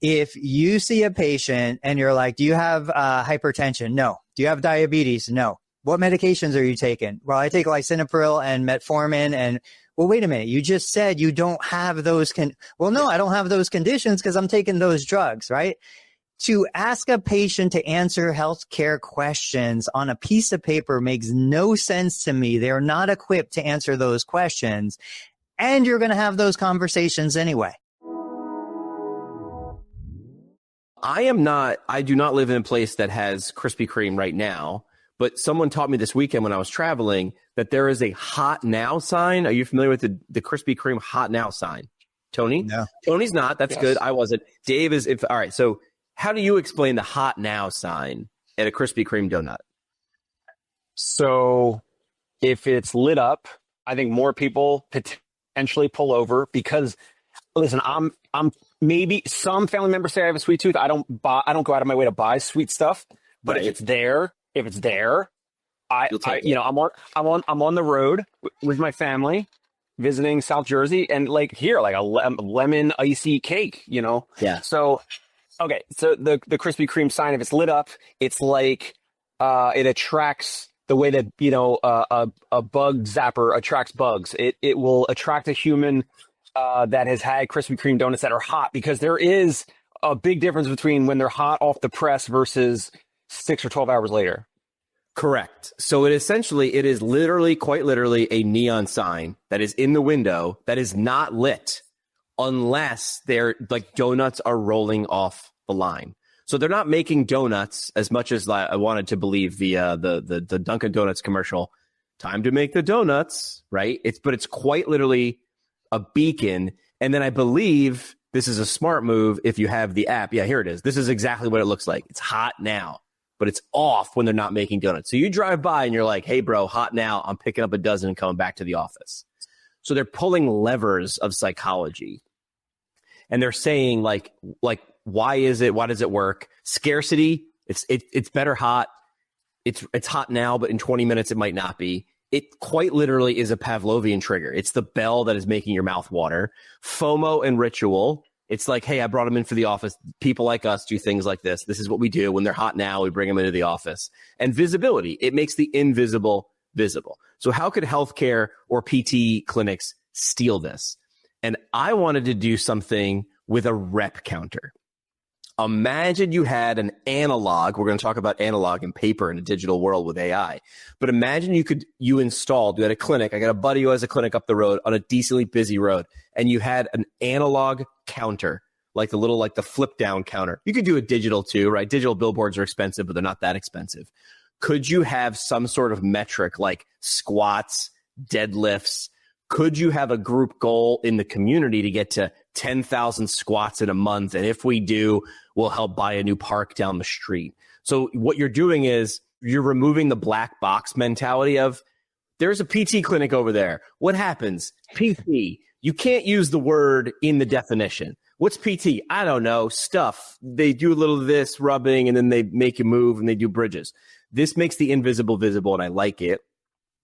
if you see a patient and you're like, do you have hypertension? No. Do you have diabetes? No. What medications are you taking? Well, I take lisinopril and metformin. And well, wait a minute. You just said you don't have those. Well, no, I don't have those conditions because I'm taking those drugs, right? To ask a patient to answer healthcare questions on a piece of paper makes no sense to me. They're not equipped to answer those questions. And you're going to have those conversations anyway. I do not live in a place that has Krispy Kreme right now, but someone taught me this weekend when I was traveling that there is a hot now sign. Are you familiar with the Krispy Kreme hot now sign? Tony? No. Tony's not. That's good. I wasn't. Dave is. All right. So how do you explain the hot now sign at a Krispy Kreme donut? So if it's lit up, I think more people potentially pull over because, listen, I'm maybe some family members say I have a sweet tooth. I don't go out of my way to buy sweet stuff, but if it's there, I'm on the road with my family visiting South Jersey and like a lemon icy cake, Yeah. So, okay. So the Krispy Kreme sign, if it's lit up, it's like, it attracts the way that, a bug zapper attracts bugs. It will attract a human that has had Krispy Kreme donuts that are hot, because there is a big difference between when they're hot off the press versus 6 or 12 hours later. Correct. So it is quite literally a neon sign that is in the window that is not lit unless they're like donuts are rolling off the line. So they're not making donuts as much as I wanted to believe the Dunkin' Donuts commercial. Time to make the donuts, right? But it's quite literally a beacon. And then I believe this is a smart move if you have the app. Yeah, here it is. This is exactly what it looks like. It's hot now, but it's off when they're not making donuts. So you drive by and you're like, hey, bro, hot now. I'm picking up a dozen and coming back to the office. So they're pulling levers of psychology. And they're saying like, why is it? Why does it work? Scarcity. It's better hot. It's hot now, but in 20 minutes it might not be. It quite literally is a Pavlovian trigger. It's the bell that is making your mouth water. FOMO and ritual. It's like, hey, I brought them in for the office. People like us do things like this. This is what we do. When they're hot now, we bring them into the office. And visibility. It makes the invisible visible. So how could healthcare or PT clinics steal this? And I wanted to do something with a rep counter. Imagine you had an analog. We're going to talk about analog and paper in a digital world with AI. But imagine you had a clinic. I got a buddy who has a clinic up the road on a decently busy road. And you had an analog counter, like the flip down counter. You could do a digital too, right? Digital billboards are expensive, but they're not that expensive. Could you have some sort of metric like squats, deadlifts? Could you have a group goal in the community to get to 10,000 squats in a month? And if we do, we'll help buy a new park down the street. So what you're doing is you're removing the black box mentality of there's a PT clinic over there. What happens? PT. You can't use the word in the definition. What's PT? I don't know. Stuff. They do a little of this rubbing and then they make you move and they do bridges. This makes the invisible visible and I like it.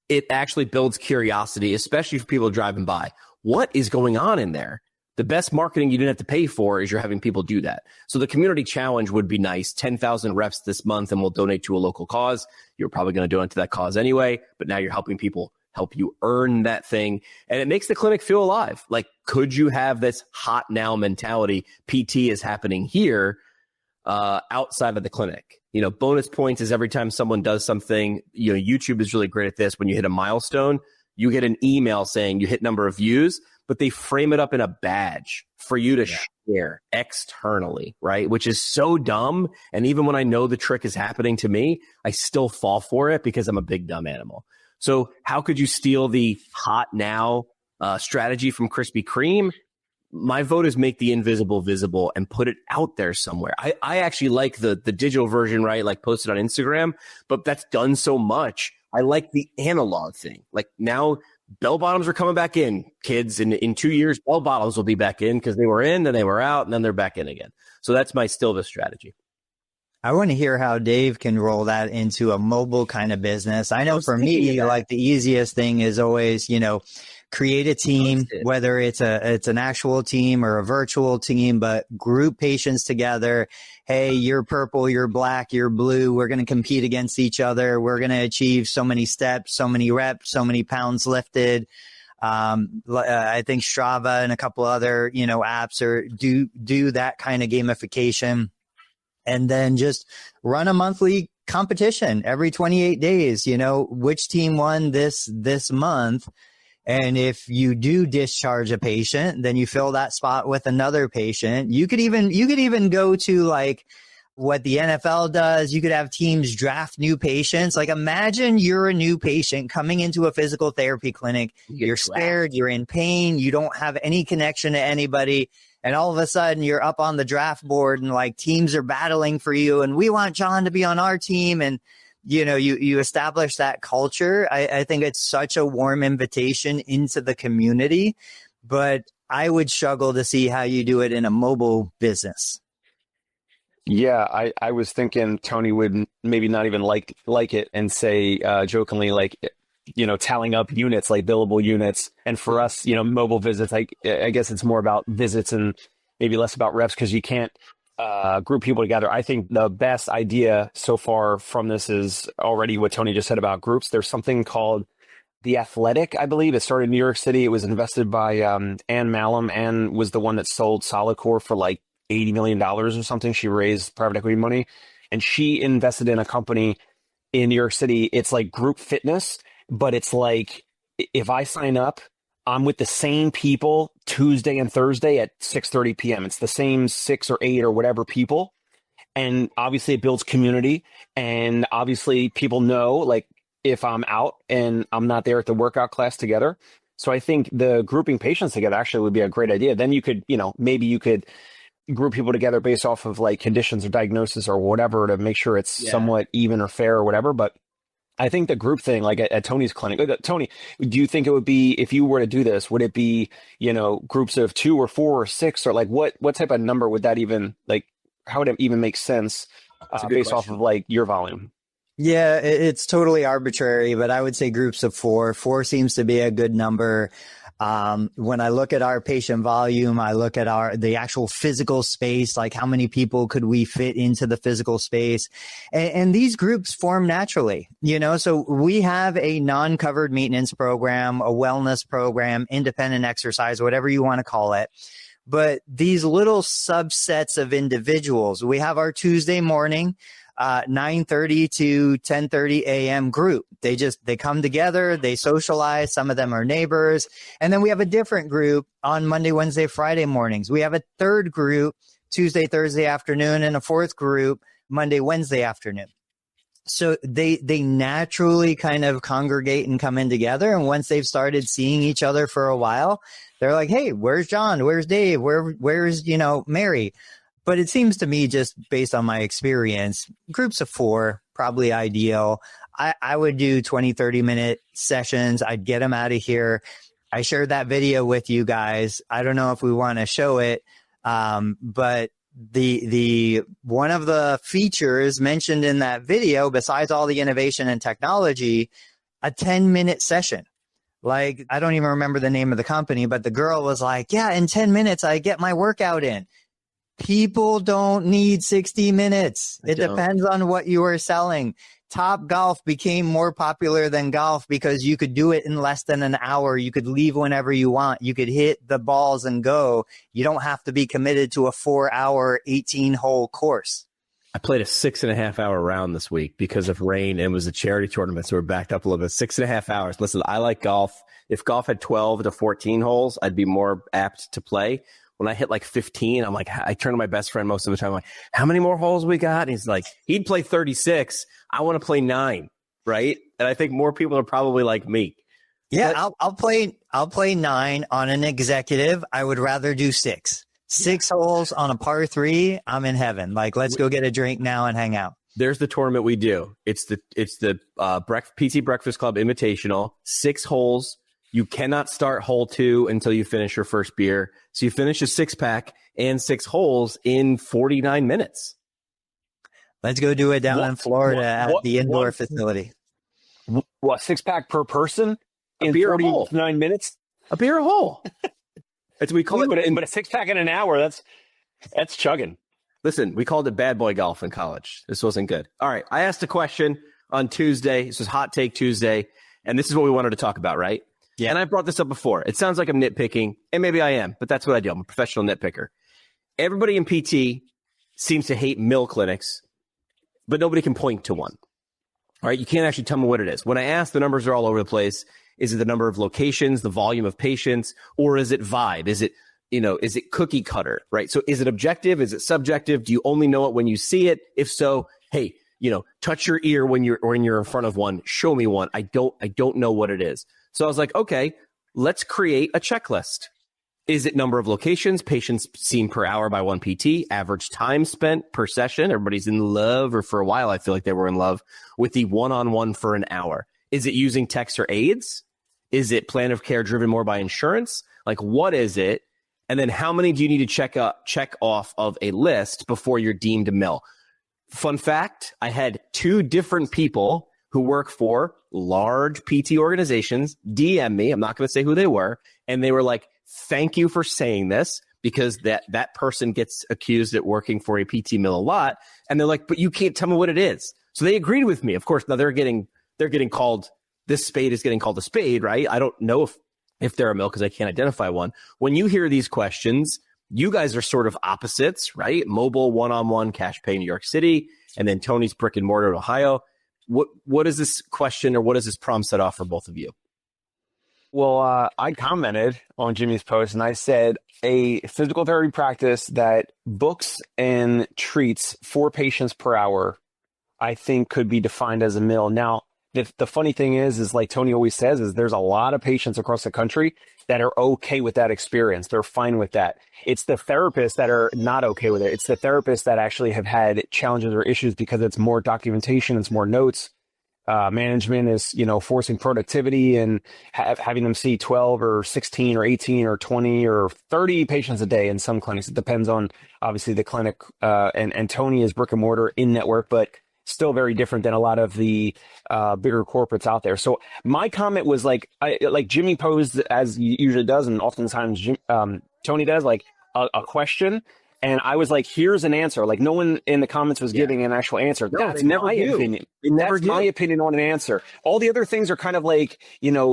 It actually builds curiosity, especially for people driving by. What is going on in there? The best marketing you didn't have to pay for is you're having people do that. So the community challenge would be nice. 10,000 reps this month and we'll donate to a local cause. You're probably going to donate to that cause anyway, but now you're helping people help you earn that thing. And it makes the clinic feel alive. Like, could you have this hot now mentality? PT is happening here outside of the clinic. Bonus points is every time someone does something, YouTube is really great at this. When you hit a milestone, you get an email saying you hit number of views, but they frame it up in a badge for you to share externally, right? Which is so dumb. And even when I know the trick is happening to me, I still fall for it because I'm a big dumb animal. So how could you steal the hot now strategy from Krispy Kreme? My vote is make the invisible visible and put it out there somewhere. I actually like the digital version, right? Like post it on Instagram, but that's done so much. I like the analog thing. Like now bell bottoms are coming back in, kids. In 2 years, bell bottoms will be back in because they were in, then they were out, and then they're back in again. So that's my still this strategy. I want to hear how Dave can roll that into a mobile kind of business. I know for me, like the easiest thing is always, create a team, whether it's an actual team or a virtual team, but group patients together. Hey, you're purple, you're black, you're blue. We're going to compete against each other. We're going to achieve so many steps, so many reps, so many pounds lifted. I think Strava and a couple other, apps do that kind of gamification, and then just run a monthly competition every 28 days, which team won this month. And if you do discharge a patient, then you fill that spot with another patient. You could even go to like what the NFL does. You could have teams draft new patients. Like imagine you're a new patient coming into a physical therapy clinic. You're scared, you're in pain, you don't have any connection to anybody. And all of a sudden you're up on the draft board and like teams are battling for you. And we want John to be on our team. And, you establish that culture. I think it's such a warm invitation into the community, but I would struggle to see how you do it in a mobile business. Yeah, I was thinking Tony would maybe not even like it and say jokingly, like, tallying up units, like billable units. And for us, mobile visits, I guess it's more about visits and maybe less about reps because you can't group people together. I think the best idea so far from this is already what Tony just said about groups. There's something called The Athletic, I believe. It started in New York City. It was invested by Ann Malum. Ann was the one that sold Solidcore for like $80 million or something. She raised private equity money and she invested in a company in New York City. It's like group fitness, but it's like if I sign up, I'm with the same people Tuesday and Thursday at 6:30 p.m. It's the same 6 or 8 or whatever people. And obviously it builds community. And obviously people know like if I'm out and I'm not there at the workout class together. So I think the grouping patients together actually would be a great idea. Then you could, maybe you could group people together based off of like conditions or diagnosis or whatever to make sure it's somewhat even or fair or whatever. But I think the group thing, like at Tony's clinic, Tony, do you think it would be, if you were to do this, would it be, groups of 2 or 4 or 6 or like what type of number would that even like, how would it even make sense based off of like your volume? Yeah, it's totally arbitrary, but I would say groups of 4. 4 seems to be a good number. When I look at our patient volume, I look at the actual physical space, like how many people could we fit into the physical space? And these groups form naturally, so we have a non-covered maintenance program, a wellness program, independent exercise, whatever you want to call it. But these little subsets of individuals, we have our Tuesday morning, 9:30 to 10:30 a.m. group. They come together, they socialize. Some of them are neighbors. And then we have a different group on Monday, Wednesday, Friday mornings. We have a third group Tuesday, Thursday afternoon, and a fourth group Monday, Wednesday afternoon. So they naturally kind of congregate and come in together. And once they've started seeing each other for a while, they're like, hey, where's John? Where's Dave? Where's Mary? But it seems to me, just based on my experience, groups of 4, probably ideal. I would do 20, 30-minute sessions. I'd get them out of here. I shared that video with you guys. I don't know if we want to show it, but the one of the features mentioned in that video, besides all the innovation and technology, a 10-minute session. Like, I don't even remember the name of the company, but the girl was like, yeah, in 10 minutes, I get my workout in. People don't need 60 minutes. It depends on what you are selling. Top Golf became more popular than golf because you could do it in less than an hour. You could leave whenever you want. You could hit the balls and go. You don't have to be committed to a 4-hour, 18-hole course. I played a 6.5-hour round this week because of rain, and it was a charity tournament, so we're backed up a little bit. 6.5 hours. Listen, I like golf. If golf had 12 to 14 holes, I'd be more apt to play. When I hit like 15, I'm like, I turn to my best friend most of the time. I'm like, how many more holes we got? And he's like, he'd play 36. I want to play 9, right? And I think more people are probably like me. Yeah, I'll play 9 on an executive. I would rather do 6. 6 holes on a par 3. I'm in heaven. Like, let's go get a drink now and hang out. There's the tournament we do. It's the PT Breakfast Club Invitational. 6 holes. You cannot start hole 2 until you finish your first beer. So you finish a 6-pack and 6 holes in 49 minutes. Let's go do it down in Florida at the indoor facility. What, 6-pack per person in 49 minutes? A beer a hole. We call it, but a 6-pack in an hour, that's chugging. Listen, we called it bad boy golf in college. This wasn't good. All right. I asked a question on Tuesday. This was Hot Take Tuesday. And this is what we wanted to talk about, right? Yeah. And I brought this up before. It sounds like I'm nitpicking, and maybe I am, but that's what I do. I'm a professional nitpicker. Everybody in PT seems to hate mill clinics, but nobody can point to one. All right. You can't actually tell me what it is. When I ask, the numbers are all over the place. Is it the number of locations, the volume of patients, or is it vibe? Is it cookie cutter, right? So is it objective? Is it subjective? Do you only know it when you see it? If so, hey, touch your ear when you're in front of one. Show me one. I don't know what it is. So I was like, okay, let's create a checklist. Is it number of locations, patients seen per hour by one PT, average time spent per session? Everybody's in love, or for a while, I feel like they were in love with the one-on-one for an hour. Is it using texts or aids? Is it plan of care driven more by insurance? Like, what is it? And then how many do you need to check off of a list before you're deemed a mill? Fun fact, I had 2 different people who work for large PT organizations DM me. I'm not going to say who they were. And they were like, thank you for saying this, because that person gets accused at working for a PT mill a lot. And they're like, but you can't tell me what it is. So they agreed with me. Of course, now they're getting called, this spade is getting called a spade, right? I don't know if they're a mill because I can't identify one. When you hear these questions, you guys are sort of opposites, right? Mobile, one-on-one, cash pay, New York City, and then Tony's brick and mortar, Ohio. What is this question, or what does this prompt set off for both of you? Well, I commented on Jimmy's post, and I said a physical therapy practice that books and treats 4 patients per hour, I think could be defined as a mill. Now, the funny thing is like Tony always says, is there's a lot of patients across the country that are okay with that experience. They're fine with that. It's the therapists that are not okay with it. It's the therapists that actually have had challenges or issues because it's more documentation, it's more notes. Management is, forcing productivity and having them see 12 or 16 or 18 or 20 or 30 patients a day in some clinics. It depends on, obviously, the clinic. And Tony is brick and mortar in network, but still very different than a lot of the bigger corporates out there. So my comment was like Jimmy posed, as he usually does, and oftentimes Tony does, like a question. And I was like, here's an answer. Like, no one in the comments was giving an actual answer. No, That's my opinion. That's my opinion on an answer. All the other things are kind of like,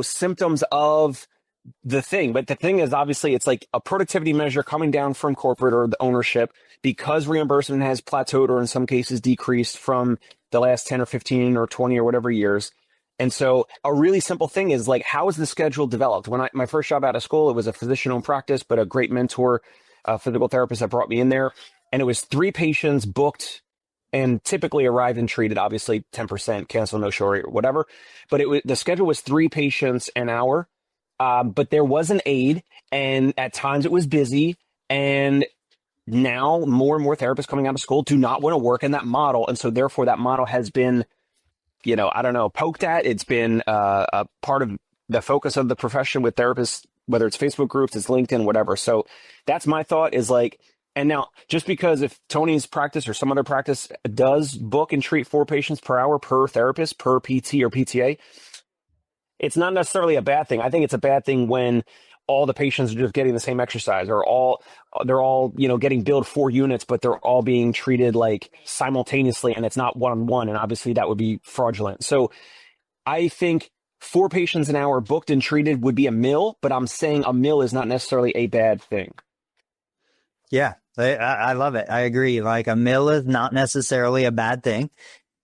symptoms of the thing. But the thing is, obviously, it's like a productivity measure coming down from corporate or the ownership, because reimbursement has plateaued or in some cases decreased from the last 10 or 15 or 20 or whatever years. And so a really simple thing is like, how is the schedule developed? When my first job out of school, it was a physician-owned practice, but a great mentor, physical therapist that brought me in there. And it was 3 patients booked and typically arrived and treated, obviously 10%, cancel, no show, or whatever. But the schedule was 3 patients an hour. But there was an aide, and at times it was busy. And now more and more therapists coming out of school do not want to work in that model. And so therefore that model has been, poked at. It's been a part of the focus of the profession with therapists, whether it's Facebook groups, it's LinkedIn, whatever. So that's my thought, is like, and now just because if Tony's practice or some other practice does book and treat 4 patients per hour per therapist, per PT or PTA, it's not necessarily a bad thing. I think it's a bad thing when all the patients are just getting the same exercise, or they're all, getting billed 4 units, but they're all being treated like simultaneously, and it's not one-on-one. And obviously that would be fraudulent. So I think 4 patients an hour booked and treated would be a mill, but I'm saying a mill is not necessarily a bad thing. Yeah, I love it. I agree. Like, a mill is not necessarily a bad thing.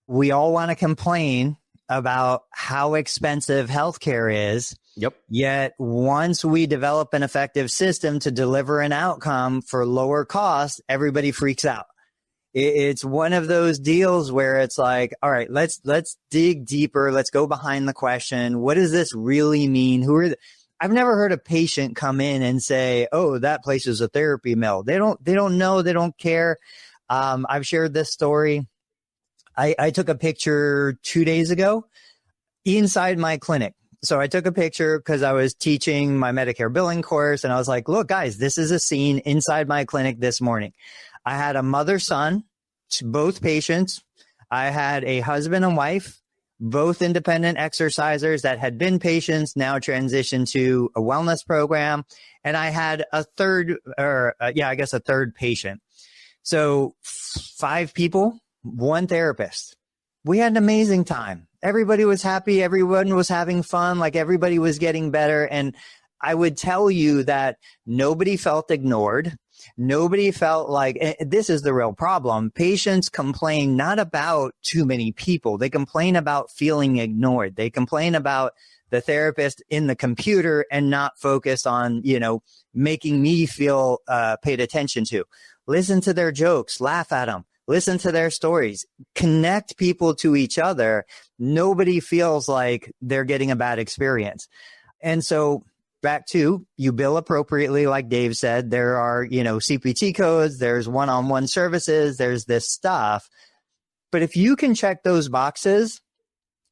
We all want to complain about how expensive healthcare is. Yep. Yet once we develop an effective system to deliver an outcome for lower cost, everybody freaks out. It's one of those deals where it's like, all right, let's dig deeper. Let's go behind the question. What does this really mean? I've never heard a patient come in and say, oh, that place is a therapy mill. They don't know. They don't care. I've shared this story. I took a picture 2 days ago inside my clinic. So I took a picture because I was teaching my Medicare billing course. And I was like, look, guys, this is a scene inside my clinic this morning. I had a mother-son, both patients. I had a husband and wife. both independent exercisers that had been patients, now transitioned to a wellness program. And I had a third patient. So 5 people, 1 therapist. We had an amazing time. Everybody was happy. Everyone was having fun. Like everybody was getting better. And I would tell you that nobody felt ignored. Nobody felt like, this is the real problem. Patients complain not about too many people. They complain about feeling ignored. They complain about the therapist in the computer and not focus on, making me feel paid attention to. Listen to their jokes, laugh at them, listen to their stories, connect people to each other. Nobody feels like they're getting a bad experience. And so back to, you bill appropriately, like Dave said. There are, CPT codes, there's one-on-one services, there's this stuff. But if you can check those boxes,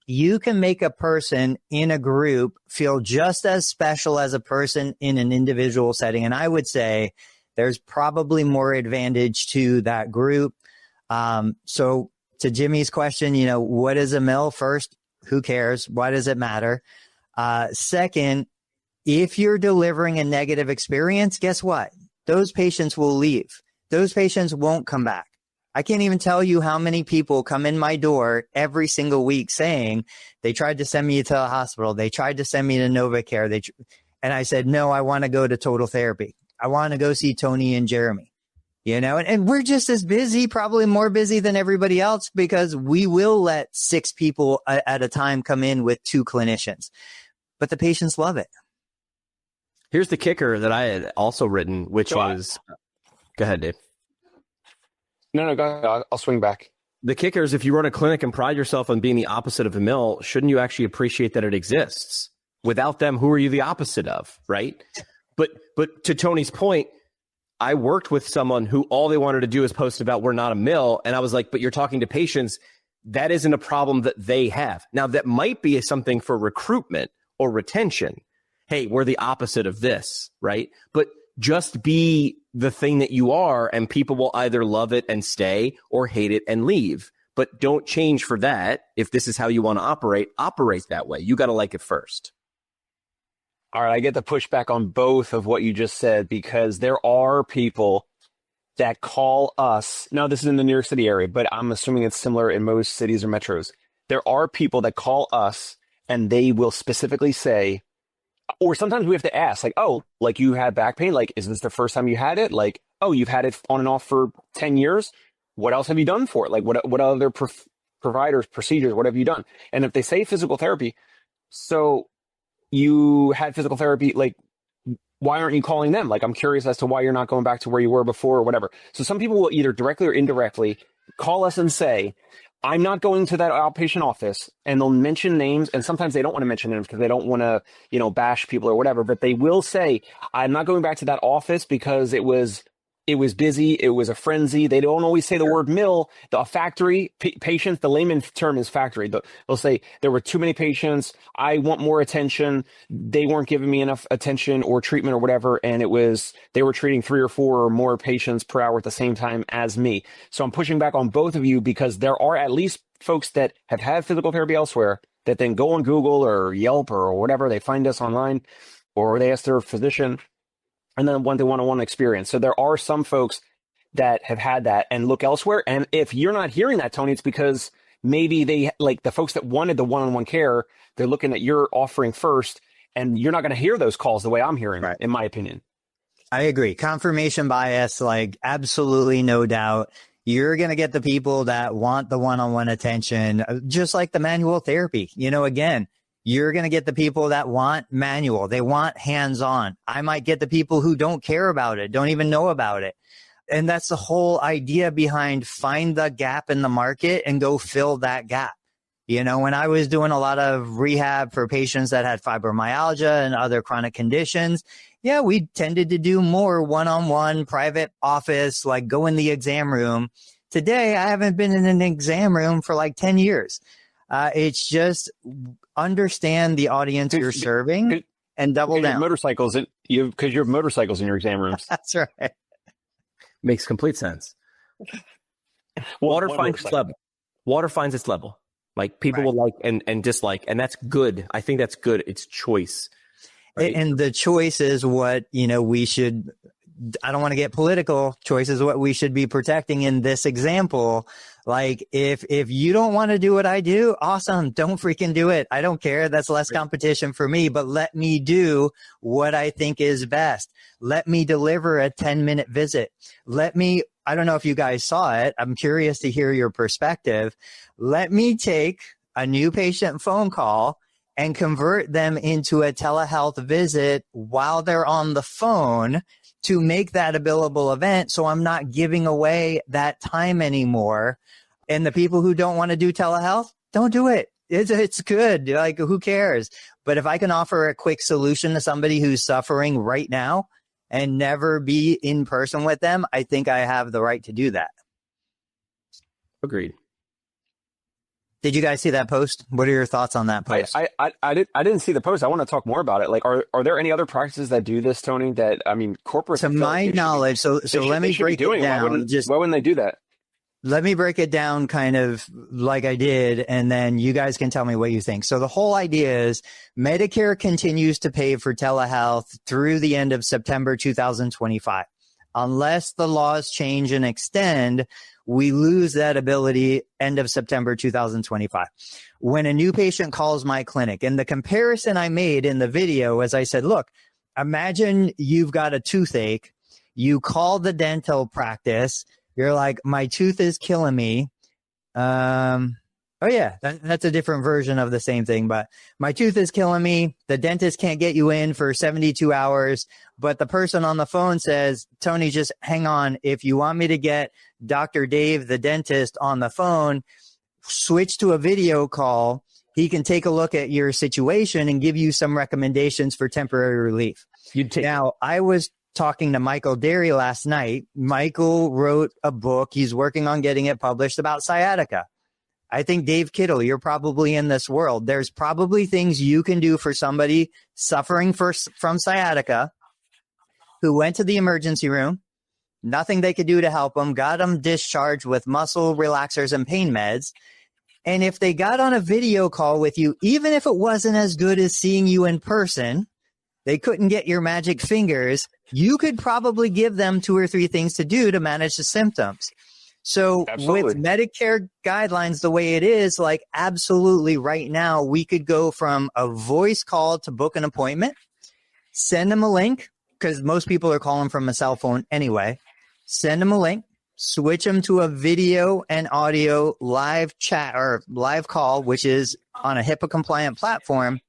you can make a person in a group feel just as special as a person in an individual setting. And I would say there's probably more advantage to that group. So to Jimmy's question, what is a mill? First, who cares? Why does it matter? Second, if you're delivering a negative experience, guess what? Those patients will leave. Those patients won't come back. I can't even tell you how many people come in my door every single week saying they tried to send me to the hospital. They tried to send me to NovaCare. And I said, no, I want to go to total therapy. I want to go see Tony and Jeremy, and we're just as busy, probably more busy than everybody else, because we will let 6 people at a time come in with 2 clinicians, but the patients love it. Here's the kicker that I had also written, which is, go ahead, Dave. No, go ahead. I'll swing back. The kicker is, if you run a clinic and pride yourself on being the opposite of a mill, shouldn't you actually appreciate that it exists? Without them, who are you the opposite of, right? But to Tony's point, I worked with someone who all they wanted to do is post about we're not a mill. And I was like, but you're talking to patients. That isn't a problem that they have. Now, that might be something for recruitment or retention. Hey, we're the opposite of this, right? But just be the thing that you are, and people will either love it and stay or hate it and leave. But don't change for that. If this is how you want to operate that way. You got to like it first. All right, I get the pushback on both of what you just said, because there are people that call us. Now, this is in the New York City area, but I'm assuming it's similar in most cities or metros. There are people that call us and they will specifically say, or sometimes we have to ask, like, oh, like you had back pain. Like, is this the first time you had it? Like, oh, you've had it on and off for 10 years. What else have you done for it? Like, what other providers, procedures, what have you done? And if they say physical therapy, so you had physical therapy, like, why aren't you calling them? Like, I'm curious as to why you're not going back to where you were before or whatever. So some people will either directly or indirectly call us and say, I'm not going to that outpatient office, and they'll mention names. And sometimes they don't want to mention names because they don't want to, bash people or whatever, but they will say, I'm not going back to that office because it was busy. It was a frenzy. They don't always say the word mill. The factory patients, the layman term is factory. They'll say there were too many patients. I want more attention. They weren't giving me enough attention or treatment or whatever. And they were treating 3 or 4 or more patients per hour at the same time as me. So I'm pushing back on both of you, because there are at least folks that have had physical therapy elsewhere that then go on Google or Yelp or whatever. They find us online, or they ask their physician, and then want the one-on-one experience. So there are some folks that have had that and look elsewhere. And if you're not hearing that, Tony, it's because maybe they, like the folks that wanted the one-on-one care, they're looking at your offering first, and you're not going to hear those calls the way I'm hearing, right, in my opinion. I agree. Confirmation bias, like absolutely no doubt. You're going to get the people that want the one-on-one attention, just like the manual therapy. Again, you're going to get the people that want manual. They want hands-on. I might get the people who don't care about it, don't even know about it. And that's the whole idea behind find the gap in the market and go fill that gap. When I was doing a lot of rehab for patients that had fibromyalgia and other chronic conditions, we tended to do more one-on-one private office, like go in the exam room. Today, I haven't been in an exam room for like 10 years. It's just understand the audience you're serving and double down. Motorcycles, because you have motorcycles in your exam rooms. That's right. Makes complete sense. Water finds its level. Like people will like and dislike, and that's good. I think that's good. It's choice. Right? And the choice is what, we should, I don't want to get political. Choice is what we should be protecting in this example. Like if you don't want to do what I do, awesome. Don't freaking do it. I don't care. That's less competition for me, but let me do what I think is best. Let me deliver a 10-minute visit. I don't know if you guys saw it. I'm curious to hear your perspective. Let me take a new patient phone call and convert them into a telehealth visit while they're on the phone to make that a billable event. So I'm not giving away that time anymore. And the people who don't want to do telehealth, don't do it. It's good. Like, who cares? But if I can offer a quick solution to somebody who's suffering right now and never be in person with them, I think I have the right to do that. Agreed. Did you guys see that post? What are your thoughts on that post? I didn't see the post. I want to talk more about it. Like, are there any other practices that do this, Tony? That, I mean, corporate. To my knowledge, so let me break it down. Why wouldn't they do that? Let me break it down kind of like I did, and then you guys can tell me what you think. So the whole idea is Medicare continues to pay for telehealth through the end of September 2025. Unless the laws change and extend, we lose that ability end of September 2025. When a new patient calls my clinic, and the comparison I made in the video was I said, look, imagine you've got a toothache. You call the dental practice. You're like, my tooth is killing me. Oh yeah, that's a different version of the same thing, but my tooth is killing me. The dentist can't get you in for 72 hours, but the person on the phone says, Tony, just hang on. If you want me to get Dr. Dave, the dentist, on the phone, switch to a video call. He can take a look at your situation and give you some recommendations for temporary relief. Now, I was talking to Michael Derry last night. Michael wrote a book. He's working on getting it published about sciatica. I think, Dave Kittle, you're probably in this world. There's probably things you can do for somebody suffering from sciatica who went to the emergency room, nothing they could do to help them, got them discharged with muscle relaxers and pain meds. And if they got on a video call with you, even if it wasn't as good as seeing you in person, they couldn't get your magic fingers, you could probably give them 2 or 3 things to do to manage the symptoms. So with Medicare guidelines the way it is, like, absolutely right now, we could go from a voice call to book an appointment, send them a link, because most people are calling from a cell phone anyway. Send them a link, switch them to a video and audio live chat or live call, which is on a HIPAA compliant platform.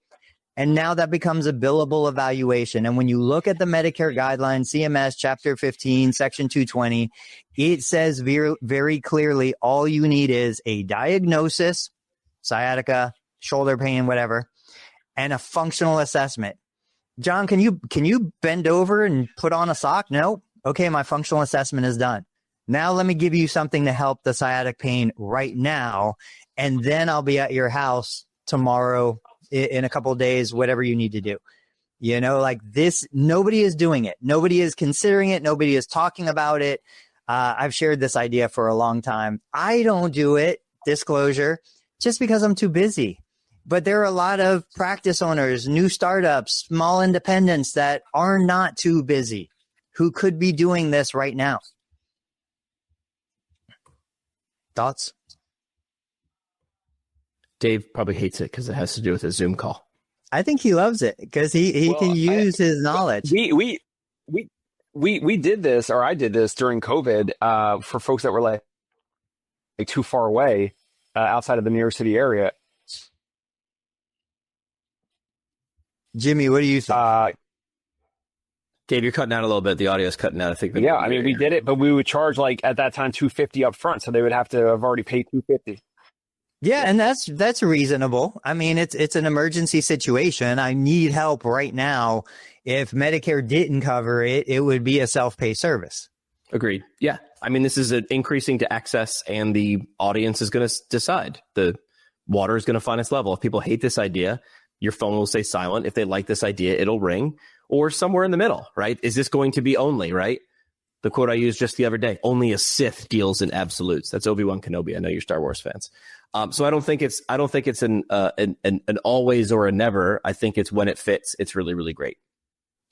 And now that becomes a billable evaluation. And when you look at the Medicare guidelines, CMS Chapter 15, Section 220, it says very, very clearly all you need is a diagnosis, sciatica, shoulder pain, whatever, and a functional assessment. John, can you bend over and put on a sock? No? Okay, my functional assessment is done. Now let me give you something to help the sciatic pain right now, and then I'll be at your house tomorrow, in a couple of days, whatever you need to do. Like this, nobody is doing it. Nobody is considering it. Nobody is talking about it. I've shared this idea for a long time. I don't do it, disclosure, just because I'm too busy. But there are a lot of practice owners, new startups, small independents that are not too busy who could be doing this right now. Thoughts? Dave probably hates it because it has to do with a Zoom call. I think he loves it because he can use his knowledge. We did this, or I did this during COVID for folks that were like too far away outside of the New York City area. Jimmy, what do you think? Dave, you're cutting out a little bit. The audio is cutting out. I think. Yeah, I mean, we did it, but we would charge at that time $250 up front, so they would have to have already paid $250. Yeah, and that's reasonable. I mean, it's an emergency situation. I need help right now. If Medicare didn't cover it, it would be a self-pay service. Agreed. Yeah. I mean, this is increasing to access, and the audience is going to decide. The water is going to find its level. If people hate this idea, your phone will stay silent. If they like this idea, it'll ring, or somewhere in the middle, right? Is this going to be only, right? The quote I used just the other day, only a Sith deals in absolutes. That's Obi-Wan Kenobi. I know you're Star Wars fans. So I don't think it's an always or a never. I think it's when it fits. It's really, really great.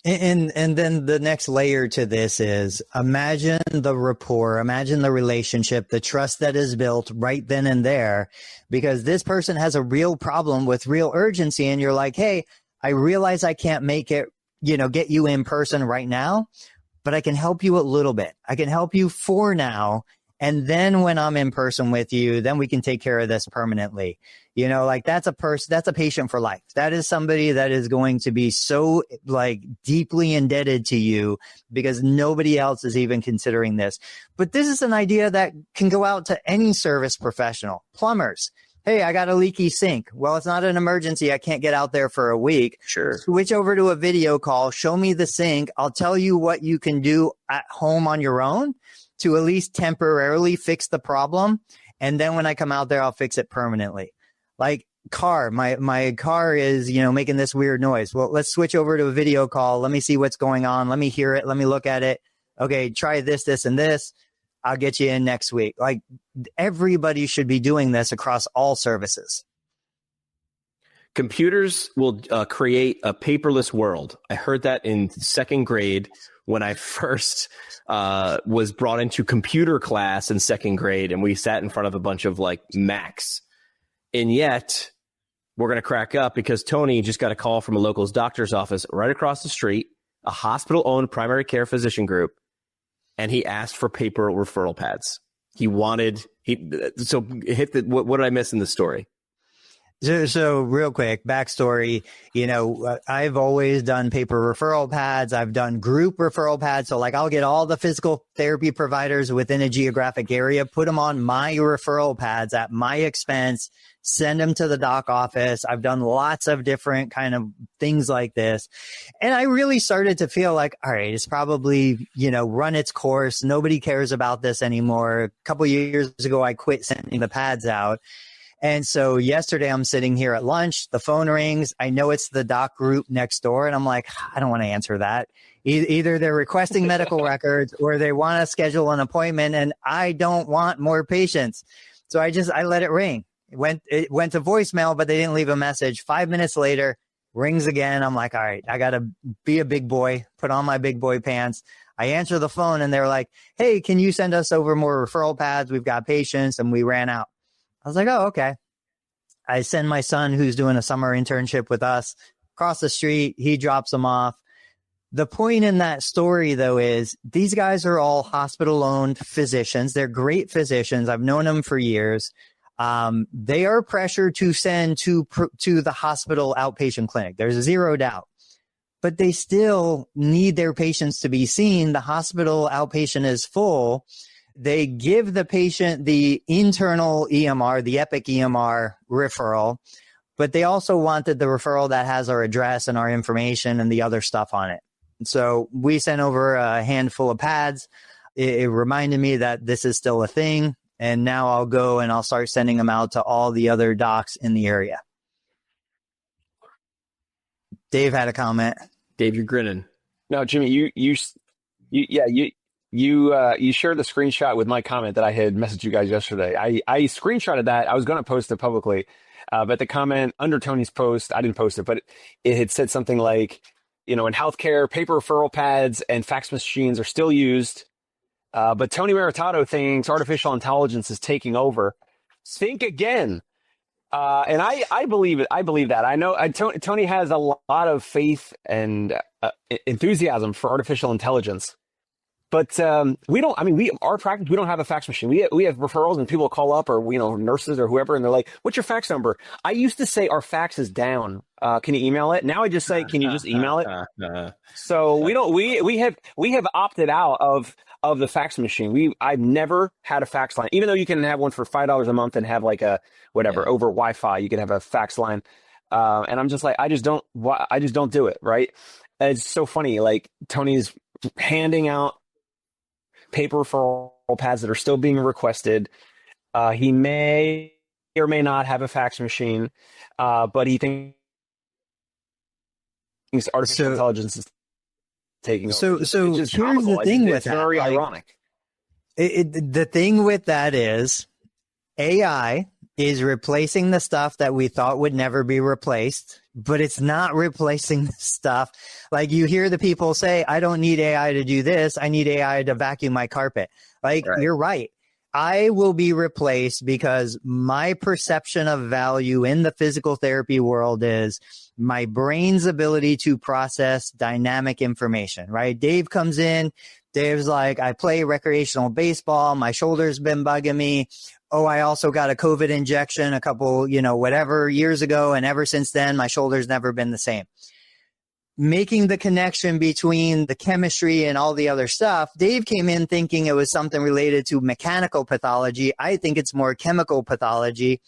And then the next layer to this is imagine the rapport, imagine the relationship, the trust that is built right then and there, because this person has a real problem with real urgency. And you're like, hey, I realize I can't make it, get you in person right now, but I can help you a little bit. I can help you for now. And then when I'm in person with you, then we can take care of this permanently. That's a patient for life. That is somebody that is going to be so deeply indebted to you because nobody else is even considering this. But this is an idea that can go out to any service professional. Plumbers. Hey, I got a leaky sink. Well, it's not an emergency. I can't get out there for a week. Sure. Switch over to a video call. Show me the sink. I'll tell you what you can do at home on your own to at least temporarily fix the problem. And then when I come out there, I'll fix it permanently. Like car, my car is, making this weird noise. Well, let's switch over to a video call. Let me see what's going on. Let me hear it. Let me look at it. Okay, try this, this, and this. I'll get you in next week. Everybody should be doing this across all services. Computers will create a paperless world. I heard that in second grade when I first was brought into computer class in second grade, and we sat in front of a bunch of Macs. And yet we're going to crack up because Tony just got a call from a local doctor's office right across the street, a hospital-owned primary care physician group, and he asked for paper referral pads. What did I miss in the story? So real quick, backstory, I've always done paper referral pads. I've done group referral pads. So I'll get all the physical therapy providers within a geographic area, put them on my referral pads at my expense, send them to the doc office. I've done lots of different kind of things like this. And I really started to feel all right, it's probably, run its course. Nobody cares about this anymore. A couple of years ago, I quit sending the pads out. And so yesterday I'm sitting here at lunch, the phone rings. I know it's the doc group next door. And I'm like, I don't want to answer that. Either they're requesting medical records or they want to schedule an appointment and I don't want more patients. So I let it ring. It went to voicemail, but they didn't leave a message. 5 minutes later, rings again. I'm like, all right, I got to be a big boy, put on my big boy pants. I answer the phone and they're like, hey, can you send us over more referral pads? We've got patients and we ran out. I was like, oh, okay. I send my son who's doing a summer internship with us across the street. He drops them off. The point in that story, though, is these guys are all hospital-owned physicians. They're great physicians. I've known them for years. They are pressured to send to the hospital outpatient clinic. There's zero doubt. But they still need their patients to be seen. The hospital outpatient is full. They give the patient the internal EMR, the Epic EMR referral, but they also wanted the referral that has our address and our information and the other stuff on it. So we sent over a handful of pads. It reminded me that this is still a thing. And now I'll go and I'll start sending them out to all the other docs in the area. Dave had a comment. Dave, you're grinning. No, Jimmy, you shared the screenshot with my comment that I had messaged you guys yesterday. I screenshotted that. I was going to post it publicly, but the comment under Tony's post, I didn't post it, but it had said something like, in healthcare, paper referral pads and fax machines are still used, but Tony Maritato thinks artificial intelligence is taking over. Think again. And I believe it. I believe that. I know Tony has a lot of faith and enthusiasm for artificial intelligence. But our practice, we don't have a fax machine. We have referrals and people call up or, nurses or whoever, and they're like, what's your fax number? I used to say our fax is down. Can you email it? Now I just say, can you just email it? So we have opted out of the fax machine. I've never had a fax line, even though you can have one for $5 a month and have over Wi-Fi, you can have a fax line. And I'm just like, I just don't do it. Right. And it's so funny. Tony's handing out paper referral pads that are still being requested. He may or may not have a fax machine, but he thinks artificial intelligence is taking over. So here's the thing with it's very ironic. The thing with that is AI is replacing the stuff that we thought would never be replaced, but it's not replacing the stuff. Like you hear the people say, I don't need AI to do this. I need AI to vacuum my carpet. Like You're right. I will be replaced because my perception of value in the physical therapy world is my brain's ability to process dynamic information, right? Dave comes in. Dave's like, I play recreational baseball. My shoulder's been bugging me. Oh, I also got a COVID injection a couple, whatever years ago. And ever since then, my shoulder's never been the same. Making the connection between the chemistry and all the other stuff, Dave came in thinking it was something related to mechanical pathology. I think it's more chemical pathology.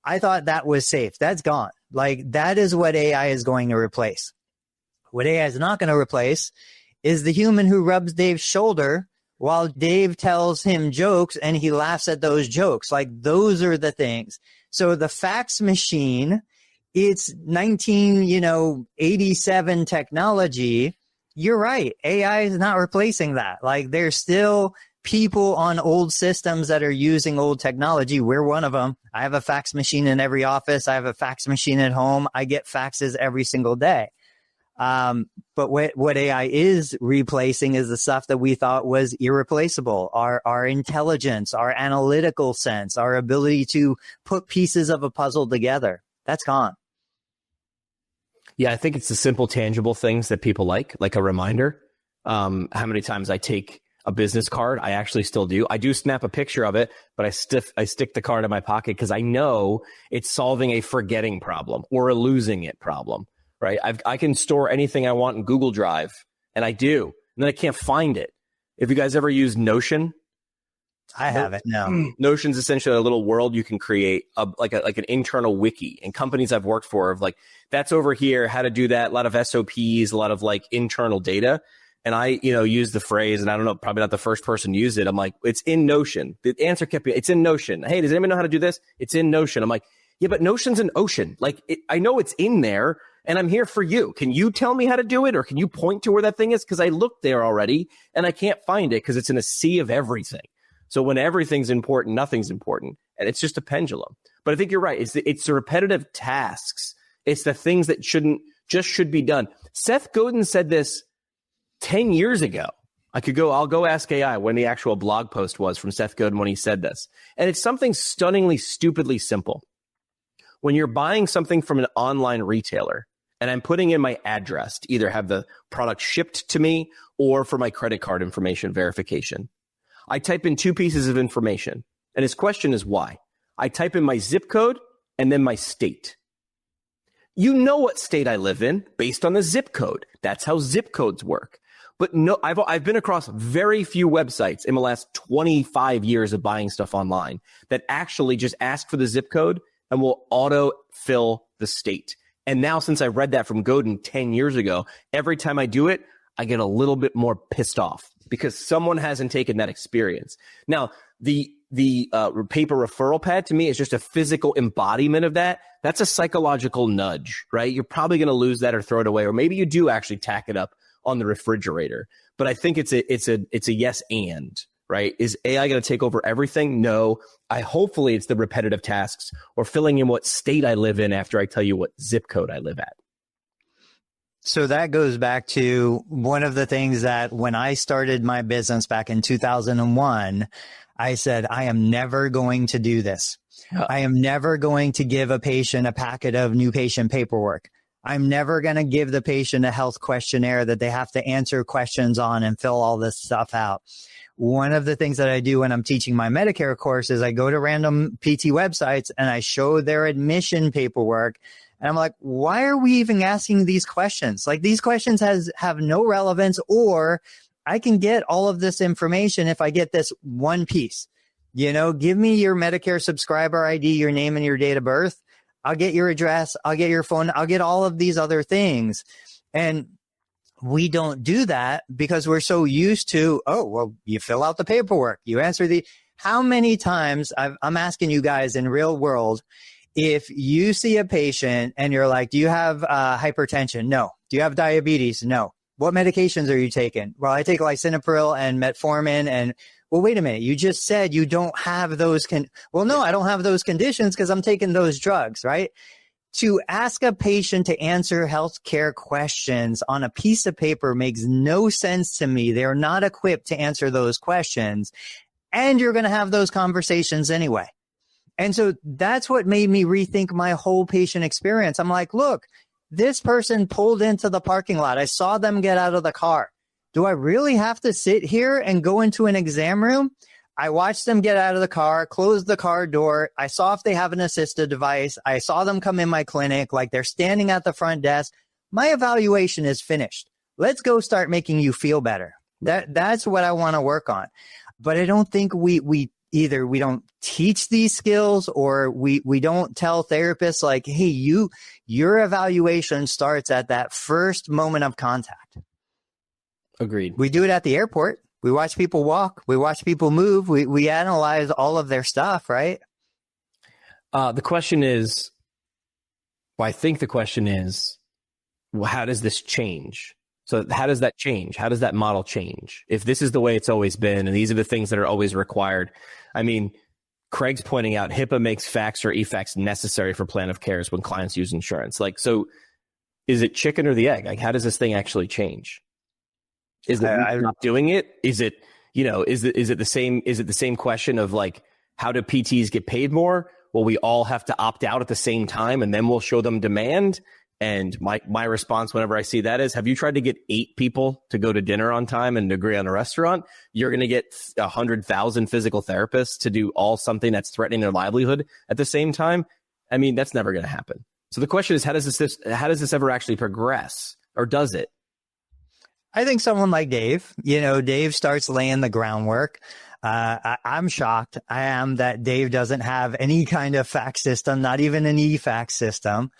I thought that was safe. That's gone. Like that is what AI is going to replace. What AI is not going to replace is the human who rubs Dave's shoulder while Dave tells him jokes and he laughs at those jokes. Like those are the things. So the fax machine, it's 1987 technology. You're right. AI is not replacing that. Like there's still people on old systems that are using old technology. We're one of them. I have a fax machine in every office. I have a fax machine at home. I get faxes every single day. But what AI is replacing is the stuff that we thought was irreplaceable. Our intelligence, our analytical sense, our ability to put pieces of a puzzle together. That's gone. Yeah, I think it's the simple, tangible things that people like a reminder. How many times I take a business card, I actually still do. I do snap a picture of it, but I stick the card in my pocket because I know it's solving a forgetting problem or a losing it problem, right? I can store anything I want in Google Drive, and I do, and then I can't find it. If you guys ever use Notion, I haven't. No. Notion's essentially a little world you can create, like an internal wiki. And companies I've worked for have like, that's over here, how to do that, a lot of SOPs, a lot of like internal data. And I, use the phrase, and I don't know, probably not the first person to use it. I'm like, it's in Notion. The answer kept being, it's in Notion. Hey, does anybody know how to do this? It's in Notion. I'm like, yeah, but Notion's an ocean. Like, I know it's in there, and I'm here for you. Can you tell me how to do it, or can you point to where that thing is? Because I looked there already, and I can't find it because it's in a sea of everything. So when everything's important, nothing's important. And it's just a pendulum. But I think you're right. It's the repetitive tasks. It's the things that should be done. Seth Godin said this 10 years ago. I'll go ask AI when the actual blog post was from Seth Godin when he said this. And it's something stunningly, stupidly simple. When you're buying something from an online retailer, and I'm putting in my address to either have the product shipped to me or for my credit card information verification, I type in two pieces of information, and his question is why. I type in my zip code and then my state. You know what state I live in based on the zip code. That's how zip codes work. But no, I've been across very few websites in the last 25 years of buying stuff online that actually just ask for the zip code and will auto-fill the state. And now, since I read that from Godin 10 years ago, every time I do it, I get a little bit more pissed off because someone hasn't taken that experience. Now, the paper referral pad to me is just a physical embodiment of that. That's a psychological nudge, right? You're probably going to lose that or throw it away, or maybe you do actually tack it up on the refrigerator. But I think it's a yes and, right? Is AI going to take over everything? No. Hopefully it's the repetitive tasks or filling in what state I live in after I tell you what zip code I live at. So that goes back to one of the things that when I started my business back in 2001, I said, I am never going to do this. I am never going to give a patient a packet of new patient paperwork. I'm never going to give the patient a health questionnaire that they have to answer questions on and fill all this stuff out. One of the things that I do when I'm teaching my Medicare course is I go to random PT websites and I show their admission paperwork. And I'm like, why are we even asking these questions? Like these questions have no relevance, or I can get all of this information if I get this one piece. Give me your Medicare subscriber ID, your name and your date of birth. I'll get your address. I'll get your phone. I'll get all of these other things. And we don't do that because we're so used to, you fill out the paperwork. You answer how many times I'm asking you guys in real world, if you see a patient and you're like, do you have hypertension? No. Do you have diabetes? No. What medications are you taking? Well, I take lisinopril and metformin. And well, wait a minute. You just said you don't have those. Well, no, I don't have those conditions because I'm taking those drugs, right? To ask a patient to answer healthcare questions on a piece of paper makes no sense to me. They're not equipped to answer those questions. And you're going to have those conversations anyway. And so that's what made me rethink my whole patient experience. I'm like, look, this person pulled into the parking lot. I saw them get out of the car. Do I really have to sit here and go into an exam room? I watched them get out of the car, close the car door. I saw if they have an assistive device. I saw them come in my clinic, like they're standing at the front desk. My evaluation is finished. Let's go start making you feel better. That's what I want to work on. But I don't think we either we don't teach these skills or we don't tell therapists like, hey, your evaluation starts at that first moment of contact. Agreed. We do it at the airport. We watch people walk. We watch people move. We analyze all of their stuff, right? The question is, well, I think the question is, well, how does this change? So how does that change? How does that model change? If this is the way it's always been, and these are the things that are always required. I mean, Craig's pointing out HIPAA makes facts or e-facts necessary for plan of cares when clients use insurance. Like, so is it chicken or the egg? Like, how does this thing actually change? Is it not doing it? Is it, is it the same? Is it the same question of like, how do PTs get paid more? Well, we all have to opt out at the same time, and then we'll show them demand. And my response whenever I see that is, have you tried to get 8 people to go to dinner on time and agree on a restaurant? You're going to get 100,000 physical therapists to do all something that's threatening their livelihood at the same time. I mean, that's never going to happen. So the question is, how does this ever actually progress, or does it? I think someone like Dave, Dave starts laying the groundwork. I'm shocked. I am that Dave doesn't have any kind of fact system, not even an e-fact system.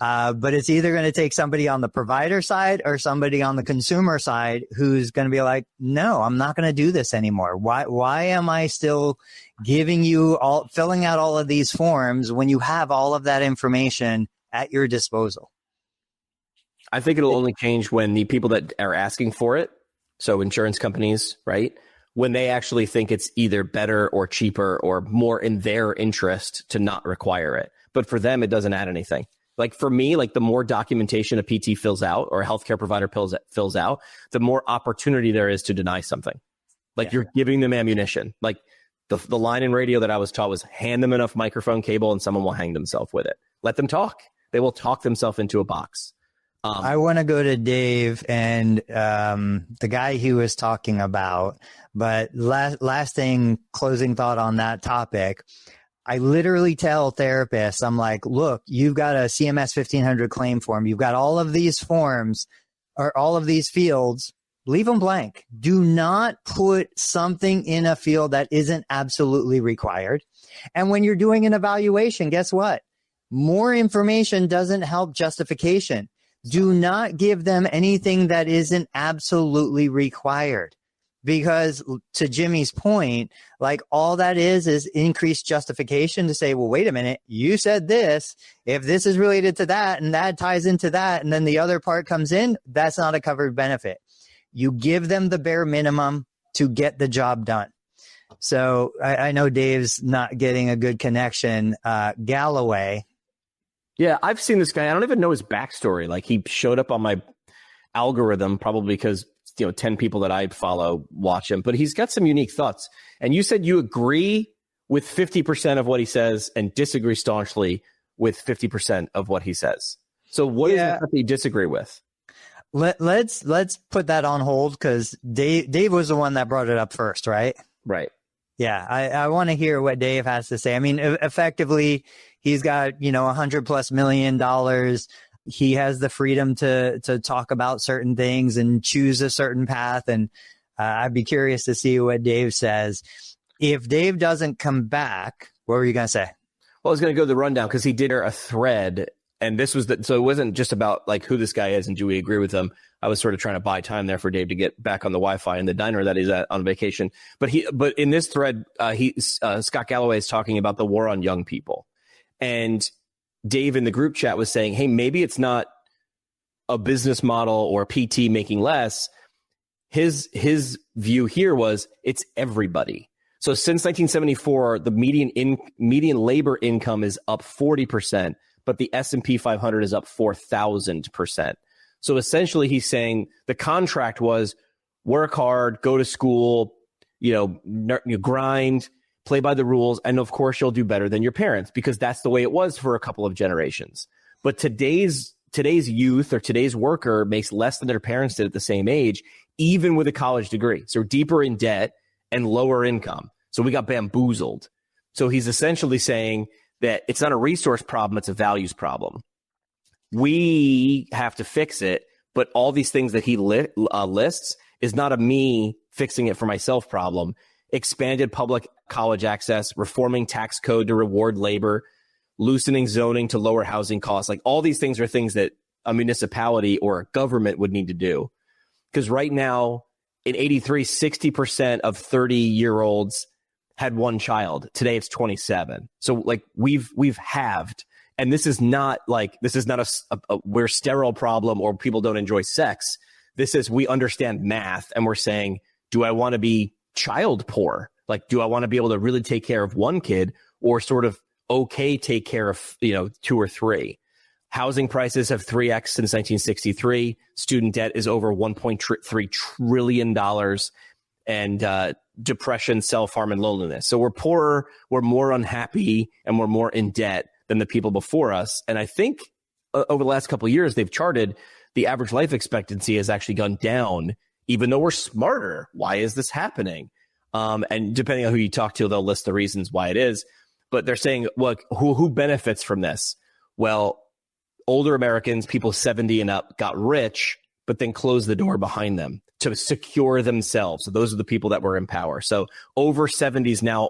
But it's either going to take somebody on the provider side or somebody on the consumer side who's going to be like, no, I'm not going to do this anymore. Why am I still filling out all of these forms when you have all of that information at your disposal? I think it'll only change when the people that are asking for it, so insurance companies, right, when they actually think it's either better or cheaper or more in their interest to not require it. But for them, it doesn't add anything. Like for me, like the more documentation a PT fills out or a healthcare provider fills out, the more opportunity there is to deny something. Like you're giving them ammunition. Like the line in radio that I was taught was hand them enough microphone cable and someone will hang themselves with it. Let them talk. They will talk themselves into a box. I want to go to Dave and the guy he was talking about. But last thing, closing thought on that topic. I literally tell therapists, I'm like, look, you've got a CMS 1500 claim form. You've got all of these forms or all of these fields. Leave them blank. Do not put something in a field that isn't absolutely required. And when you're doing an evaluation, guess what? More information doesn't help justification. Do not give them anything that isn't absolutely required. Because to Jimmy's point, like all that is increased justification to say, well, wait a minute, you said this. If this is related to that and that ties into that, and then the other part comes in, that's not a covered benefit. You give them the bare minimum to get the job done. So I know Dave's not getting a good connection. Galloway. Yeah, I've seen this guy. I don't even know his backstory. Like he showed up on my algorithm probably because 10 people that I follow watch him, but he's got some unique thoughts. And you said you agree with 50% of what he says and disagree staunchly with 50% of what he says. So what is it that you disagree with? Let's put that on hold because Dave was the one that brought it up first, right? Right. Yeah, I want to hear what Dave has to say. I mean, effectively, he's got $100+ million. He has the freedom to talk about certain things and choose a certain path. And I'd be curious to see what Dave says. If Dave doesn't come back, what were you going to say? Well, I was going to go to the rundown because he did a thread. And this was so it wasn't just about like who this guy is and do we agree with him. I was sort of trying to buy time there for Dave to get back on the Wi-Fi in the diner that he's at on vacation. But in this thread, Scott Galloway is talking about the war on young people. And Dave in the group chat was saying, hey, maybe it's not a business model or PT making less. his view here was it's everybody. So since 1974, the median labor income is up 40%, but the S&P 500 is up 4,000%. So essentially he's saying the contract was work hard, go to school, grind, play by the rules, and of course you'll do better than your parents, because that's the way it was for a couple of generations. But today's youth or today's worker makes less than their parents did at the same age, even with a college degree. So deeper in debt and lower income. So we got bamboozled. So he's essentially saying that it's not a resource problem, it's a values problem. We have to fix it, but all these things that he lists is not a me fixing it for myself problem. Expanded public college access, reforming tax code to reward labor, loosening zoning to lower housing costs. Like all these things are things that a municipality or a government would need to do. Because right now in 83, 60% of 30-year-olds had one child. Today it's 27. So like we've halved. And this is not a we're sterile problem or people don't enjoy sex. This is, we understand math and we're saying, do I want to be child poor? Like, do I want to be able to really take care of one kid or sort of take care of, 2 or 3? Housing prices have 3x since 1963. Student debt is over $1.3 trillion. And depression, self-harm, and loneliness. So we're poorer, we're more unhappy, and we're more in debt than the people before us. And I think over the last couple of years, they've charted the average life expectancy has actually gone down, even though we're smarter. Why is this happening? And depending on who you talk to, they'll list the reasons why it is. But they're saying, look, who benefits from this? Well, older Americans, people 70 and up, got rich, but then closed the door behind them to secure themselves. So those are the people that were in power. So over 70s now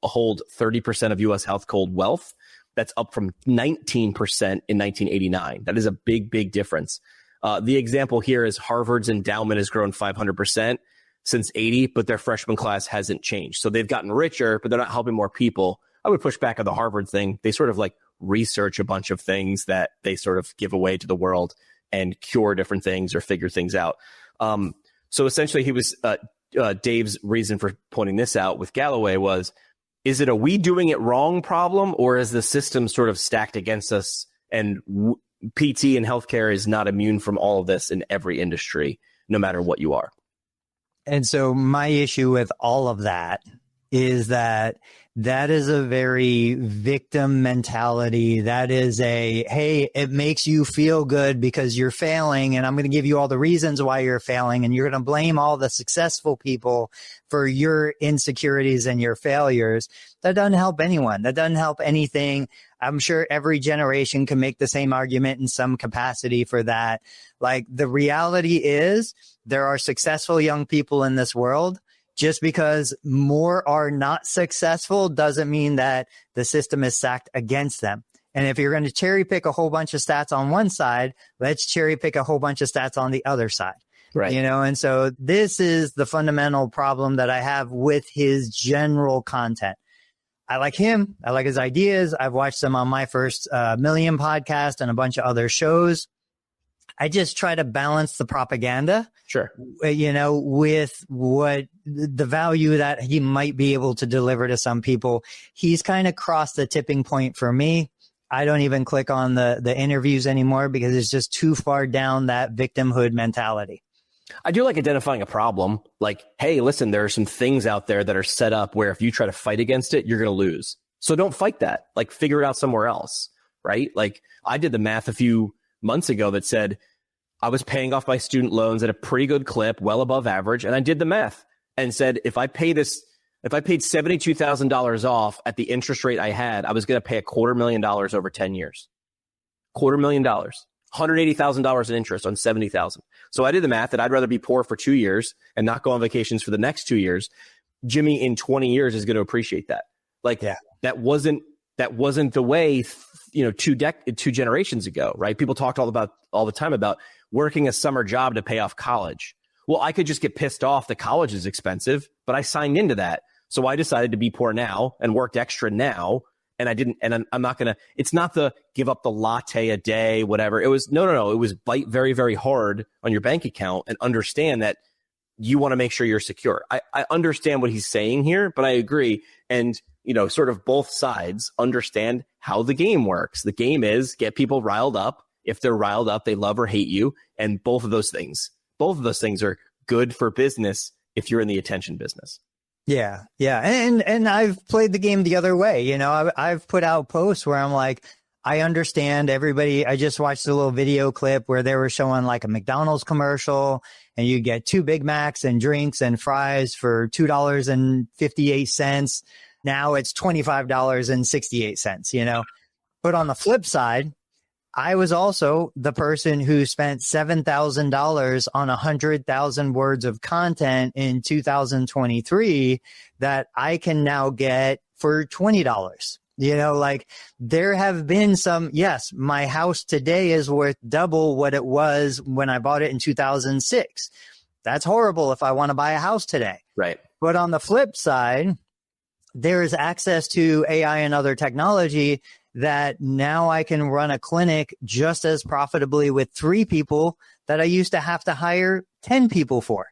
hold 30% of U.S. household wealth. That's up from 19% in 1989. That is a big, big difference. The example here is Harvard's endowment has grown 500% since 80, but their freshman class hasn't changed. So they've gotten richer, but they're not helping more people. I would push back on the Harvard thing. They sort of like research a bunch of things that they sort of give away to the world and cure different things or figure things out. So essentially he was, Dave's reason for pointing this out with Galloway was, is it a we doing it wrong problem, or is the system sort of stacked against us and PT and healthcare is not immune from all of this in every industry, no matter what you are? And so my issue with all of that is that is a very victim mentality. That is hey, it makes you feel good because you're failing, and I'm going to give you all the reasons why you're failing, and you're going to blame all the successful people for your insecurities and your failures. That doesn't help anyone. That doesn't help anything. I'm sure every generation can make the same argument in some capacity for that. Like, the reality is there are successful young people in this world. Just because more are not successful doesn't mean that the system is stacked against them. And if you're going to cherry pick a whole bunch of stats on one side, let's cherry pick a whole bunch of stats on the other side. Right. And so this is the fundamental problem that I have with his general content. I like him. I like his ideas. I've watched them on My First Million podcast and a bunch of other shows. I just try to balance the propaganda, sure, with what the value that he might be able to deliver to some people. He's kind of crossed the tipping point for me. I don't even click on the interviews anymore because it's just too far down that victimhood mentality. I do like identifying a problem. Like, hey, listen, there are some things out there that are set up where if you try to fight against it, you're going to lose. So don't fight that. Like, figure it out somewhere else, right? Like, I did the math a few months ago that said I was paying off my student loans at a pretty good clip, well above average. And I did the math and said, if I paid $72,000 off at the interest rate I had, I was going to pay $250,000 over 10 years. $250,000, $180,000 in interest on $70,000. So I did the math that I'd rather be poor for 2 years and not go on vacations for the next 2 years. Jimmy in 20 years is going to appreciate that. Like, yeah. That wasn't the way, 2 generations ago, right? People talked all the time about working a summer job to pay off college. Well, I could just get pissed off that college is expensive, but I signed into that. So I decided to be poor now and worked extra now. And I didn't, and I'm not going to, it's not the give up the latte a day, whatever. It was, no. It was bite very, very hard on your bank account and understand that you want to make sure you're secure. I understand what he's saying here, but I agree. And, sort of both sides understand how the game works. The game is get people riled up. If they're riled up, they love or hate you. And both of those things are good for business if you're in the attention business. Yeah. Yeah. And I've played the game the other way. I've put out posts where I'm like, I understand everybody. I just watched a little video clip where they were showing like a McDonald's commercial, and you get 2 Big Macs and drinks and fries for $2.58. Now it's $25.68, But on the flip side, I was also the person who spent $7,000 on 100,000 words of content in 2023 that I can now get for $20. There have been some, yes, my house today is worth double what it was when I bought it in 2006. That's horrible if I want to buy a house today. Right. But on the flip side, there is access to AI and other technology that now I can run a clinic just as profitably with 3 people that I used to have to hire 10 people for.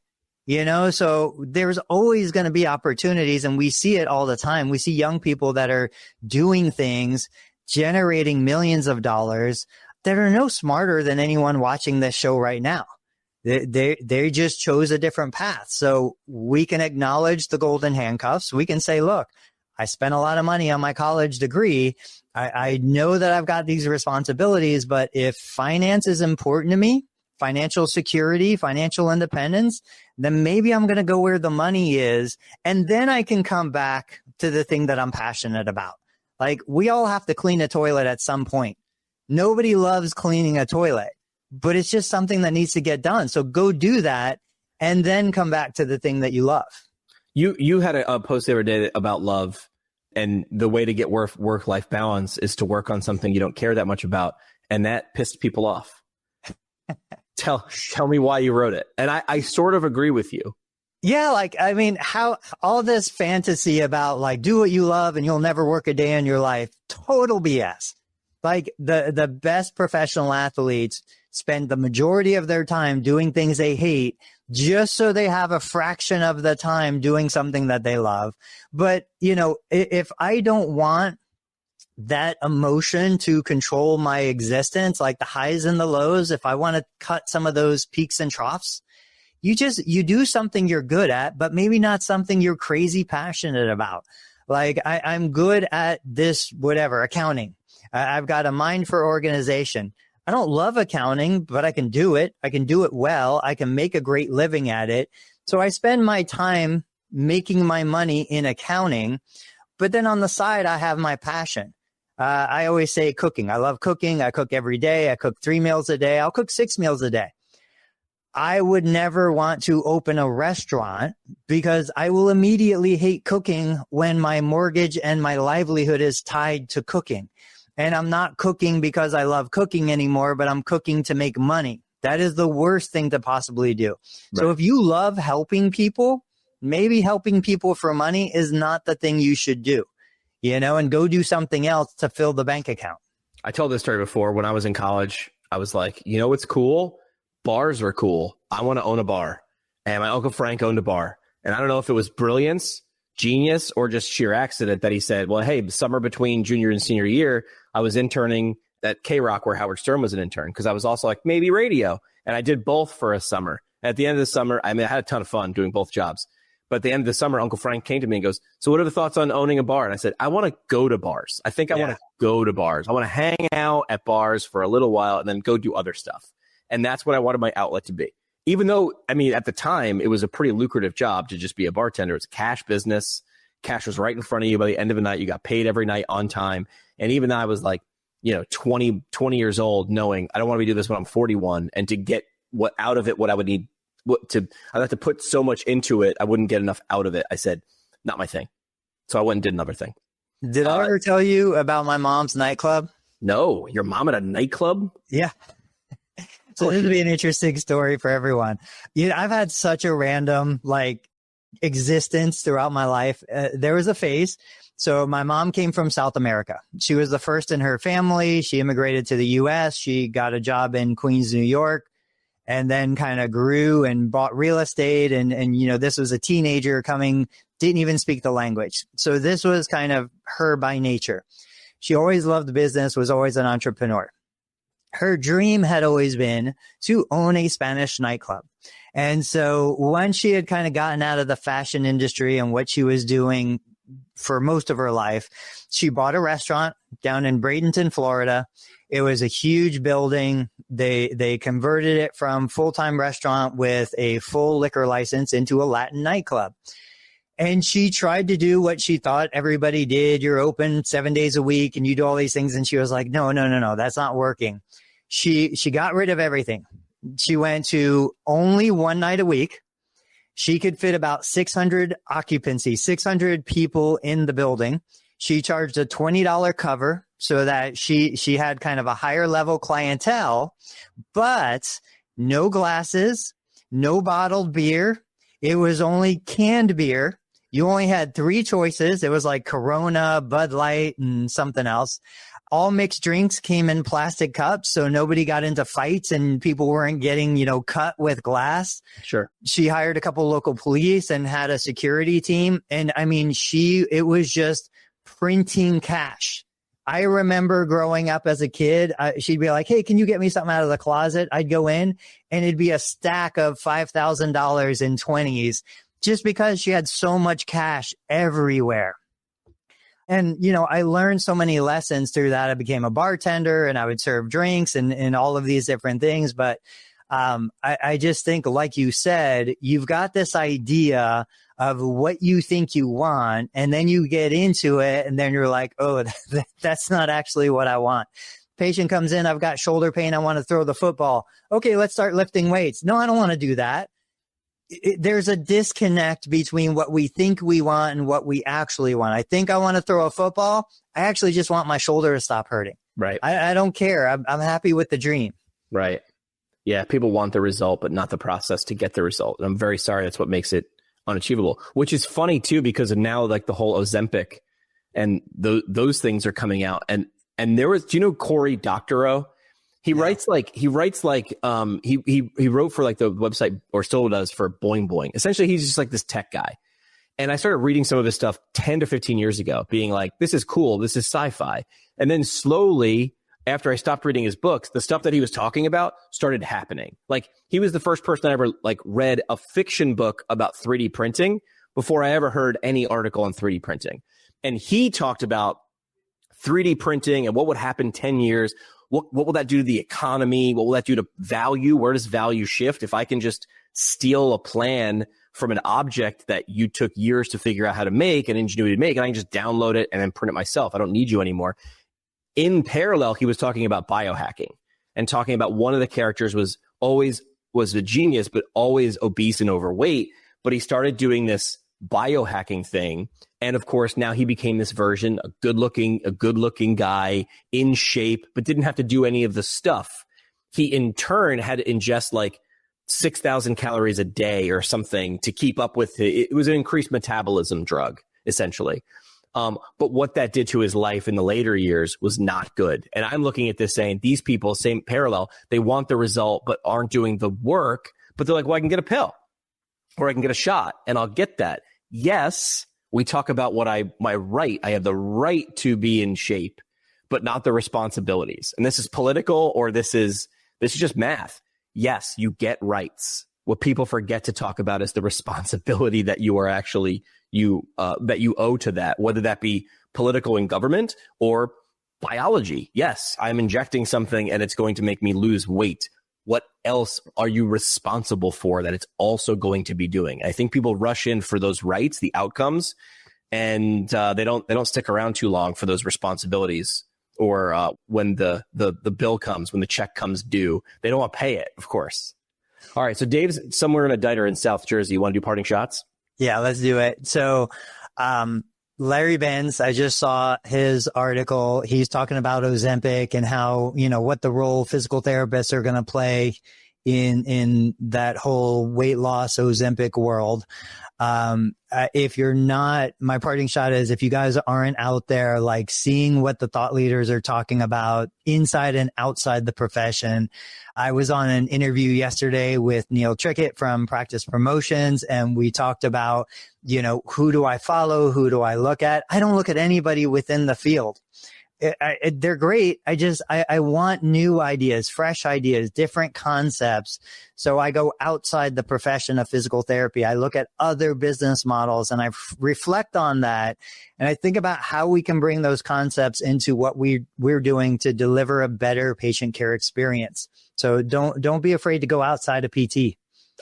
So there's always going to be opportunities, and we see it all the time. We see young people that are doing things, generating millions of dollars that are no smarter than anyone watching this show right now. They just chose a different path. So we can acknowledge the golden handcuffs. We can say, look, I spent a lot of money on my college degree. I know that I've got these responsibilities, but if finance is important to me, financial security, financial independence, then maybe I'm going to go where the money is. And then I can come back to the thing that I'm passionate about. Like, we all have to clean a toilet at some point. Nobody loves cleaning a toilet, but it's just something that needs to get done. So go do that and then come back to the thing that you love. You had a post the other day about love, and the way to get work-life balance is to work on something you don't care that much about. And that pissed people off. Tell me why you wrote it. And I sort of agree with you. Yeah. How all this fantasy about do what you love and you'll never work a day in your life. Total BS. The best professional athletes spend the majority of their time doing things they hate just so they have a fraction of the time doing something that they love. But, if I don't want that emotion to control my existence, like the highs and the lows, if I want to cut some of those peaks and troughs, you do something you're good at, but maybe not something you're crazy passionate about. I'm good at this, whatever, accounting. I've got a mind for organization. I don't love accounting, but I can do it. I can do it well. I can make a great living at it. So I spend my time making my money in accounting, but then on the side, I have my passion. I always say cooking. I love cooking. I cook every day. I cook 3 meals a day. I'll cook 6 meals a day. I would never want to open a restaurant because I will immediately hate cooking when my mortgage and my livelihood is tied to cooking. And I'm not cooking because I love cooking anymore, but I'm cooking to make money. That is the worst thing to possibly do. Right. So if you love helping people, maybe helping people for money is not the thing you should do. And go do something else to fill the bank account. I told this story before. When I was in college, I was like, what's cool? Bars are cool. I want to own a bar. And my Uncle Frank owned a bar. And I don't know if it was brilliance, genius, or just sheer accident that he said, well, hey, the summer between junior and senior year, I was interning at K-Rock where Howard Stern was an intern, because I was also like, maybe radio. And I did both for a summer. At the end of the summer, I had a ton of fun doing both jobs. But at the end of the summer, Uncle Frank came to me and goes, so what are the thoughts on owning a bar? And I said, I want to go to bars. I think I want to go to bars. I want to hang out at bars for a little while and then go do other stuff. And that's what I wanted my outlet to be. Even though, at the time, it was a pretty lucrative job to just be a bartender. It's a cash business. Cash was right in front of you. By the end of the night, you got paid every night on time. And even I was like, 20 years old, knowing I don't want to be doing this when I'm 41. And to get what out of it, what I would need, I'd have to put so much into it, I wouldn't get enough out of it. I said, not my thing. So I went and did another thing. Did I ever tell you about my mom's nightclub? No, your mom at a nightclub? Yeah. So this would be an interesting story for everyone. I've had such a random existence throughout my life. There was a phase. So my mom came from South America. She was the first in her family. She immigrated to the U.S. She got a job in Queens, New York. and then kind of grew and bought real estate. And, you know, this was a teenager coming, didn't even speak the language. So this was kind of her by nature. She always loved business, was always an entrepreneur. Her dream had always been to own a Spanish nightclub. And so once she had kind of gotten out of the fashion industry and what she was doing for most of her life, she bought a restaurant down in Bradenton, Florida. It was a huge building. They converted it from full-time restaurant with a full liquor license into a Latin nightclub. And she tried to do what she thought everybody did. You're open 7 days a week and you do all these things. And she was like, no, that's not working. She got rid of everything. She went to only one night a week. She could fit about 600 occupancy, 600 people in the building. She charged a $20 cover so that she had kind of a higher level clientele, but no glasses, no bottled beer. It was only canned beer. You only had 3 choices. It was like Corona, Bud Light, and something else. All mixed drinks came in plastic cups, so nobody got into fights and people weren't getting, you know, cut with glass. Sure. She hired a couple local police and had a security team. And I mean, it was just printing cash. I remember growing up as a kid, she'd be like, hey, can you get me something out of the closet? I'd go in and it'd be a stack of $5,000 in 20s just because she had so much cash everywhere. And, you know, I learned so many lessons through that. I became a bartender and I would serve drinks and all of these different things. But I just think, like you said, you've got this idea of what you think you want, and then you get into it, and then you're like, oh, that's not actually what I want. Patient comes in, I've got shoulder pain, I want to throw the football. Okay, let's start lifting weights. No, I don't want to do that. There's a disconnect between what we think we want and what we actually want. I think I want to throw a football. I actually just want my shoulder to stop hurting. Right. I don't care. I'm happy with the dream. Right. Yeah. People want the result, but not the process to get the result. And I'm very sorry. That's what makes it unachievable, which is funny too, because of now like the whole Ozempic and those things are coming out. And there was, do you know Cory Doctorow? He writes like he wrote for like the website, or still does, for Boing Boing. Essentially, he's just like this tech guy. And I started reading some of his stuff 10 to 15 years ago, being like, this is cool. This is sci-fi. And then slowly, after I stopped reading his books, the stuff that he was talking about started happening. Like, he was the first person I ever like read a fiction book about 3D printing before I ever heard any article on 3D printing. And he talked about 3D printing and what would happen 10 years. What will that do to the economy? What will that do to value? Where does value shift? If I can just steal a plan from an object that you took years to figure out how to make and ingenuity to make, and I can just download it and then print it myself. I don't need you anymore. In parallel, he was talking about biohacking and talking about one of the characters was a genius, but always obese and overweight. But he started doing this biohacking thing. And of course, now he became this version, a good looking guy in shape, but didn't have to do any of the stuff. He in turn had to ingest like 6,000 calories a day or something to keep up with it. It was an increased metabolism drug, essentially. But what that did to his life in the later years was not good. And I'm looking at this saying, these people, same parallel, they want the result, but aren't doing the work. But they're like, well, I can get a pill or I can get a shot and I'll get that. Yes, we talk about my right. I have the right to be in shape, but not the responsibilities. And this is political, or this is just math. Yes, you get rights. What people forget to talk about is the responsibility that you are actually that you owe to that, whether that be political and government or biology. Yes, I'm injecting something and it's going to make me lose weight. What else are you responsible for that it's also going to be doing? I think people rush in for those rights, the outcomes, and they don't stick around too long for those responsibilities. Or when the bill comes, when the check comes due, they don't want to pay it, of course. All right, so Dave's somewhere in a diner in South Jersey. You want to do parting shots? Yeah, let's do it. So, Larry Benz, I just saw his article. He's talking about Ozempic and how, what the role physical therapists are going to play in that whole weight loss Ozempic world. If you're not, my parting shot is if you guys aren't out there, like seeing what the thought leaders are talking about inside and outside the profession. I was on an interview yesterday with Neil Trickett from Practice Promotions, and we talked about, who do I follow? Who do I look at? I don't look at anybody within the field. They're great. I want new ideas, fresh ideas, different concepts. So I go outside the profession of physical therapy. I look at other business models and I reflect on that. And I think about how we can bring those concepts into what we're doing to deliver a better patient care experience. So don't be afraid to go outside of PT.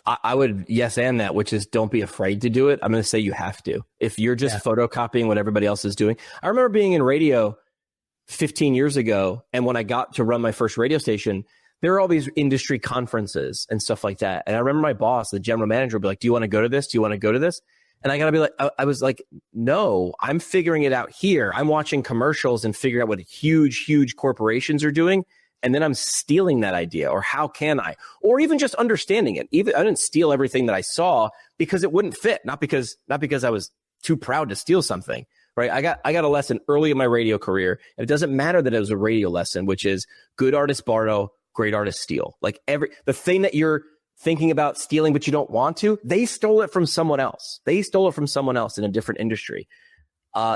I would yes and that, which is don't be afraid to do it. I'm going to say you have to. If you're just photocopying what everybody else is doing. I remember being in radio 15 years ago, and when I got to run my first radio station, there were all these industry conferences and stuff like that. And I remember my boss, the general manager, would be like, "Do you want to go to this? Do you want to go to this?" And I got to be like, I was like, "No, I'm figuring it out here. I'm watching commercials and figuring out what huge corporations are doing. And then I'm stealing that idea, or how can I, or even just understanding it. Even I didn't steal everything that I saw because it wouldn't fit, not because I was too proud to steal something." Right. I got a lesson early in my radio career, and it doesn't matter that it was a radio lesson, which is good artists borrow, great artists steal. Like the thing that you're thinking about stealing, but you don't want to, they stole it from someone else. They stole it from someone else in a different industry.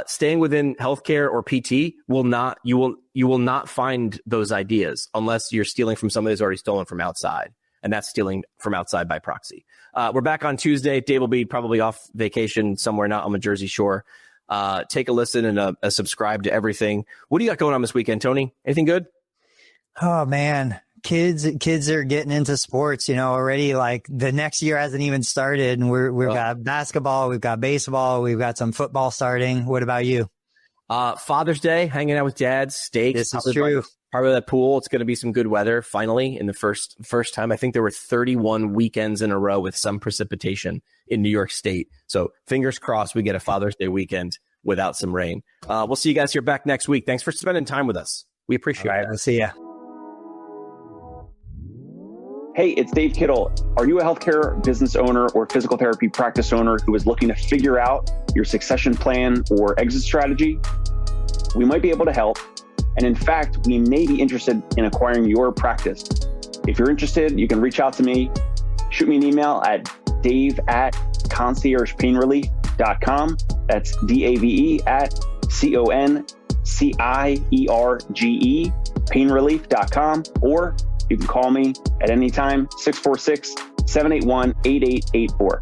Staying within healthcare or PT you will not find those ideas unless you're stealing from somebody who's already stolen from outside. And that's stealing from outside by proxy. We're back on Tuesday. Dave will be probably off vacation somewhere, not on the Jersey Shore. Take a listen and subscribe to everything. What do you got going on this weekend, Tony? Anything good? Oh man, kids are getting into sports, already. Like the next year hasn't even started, and we've got basketball, we've got baseball, we've got some football starting. What about you? Father's Day, hanging out with dad, steak. This is true. Probably that pool. It's going to be some good weather finally in the first time. I think there were 31 weekends in a row with some precipitation in New York State. So fingers crossed we get a Father's Day weekend without some rain. We'll see you guys here back next week. Thanks for spending time with us. We appreciate it. All right, we'll see ya. Hey, it's Dave Kittle. Are you a healthcare business owner or physical therapy practice owner who is looking to figure out your succession plan or exit strategy? We might be able to help. And in fact, we may be interested in acquiring your practice. If you're interested, you can reach out to me. Shoot me an email at dave@conciergepainrelief.com. That's DAVE@CONCIERGE painrelief.com. Or you can call me at any time, 646-781-8884.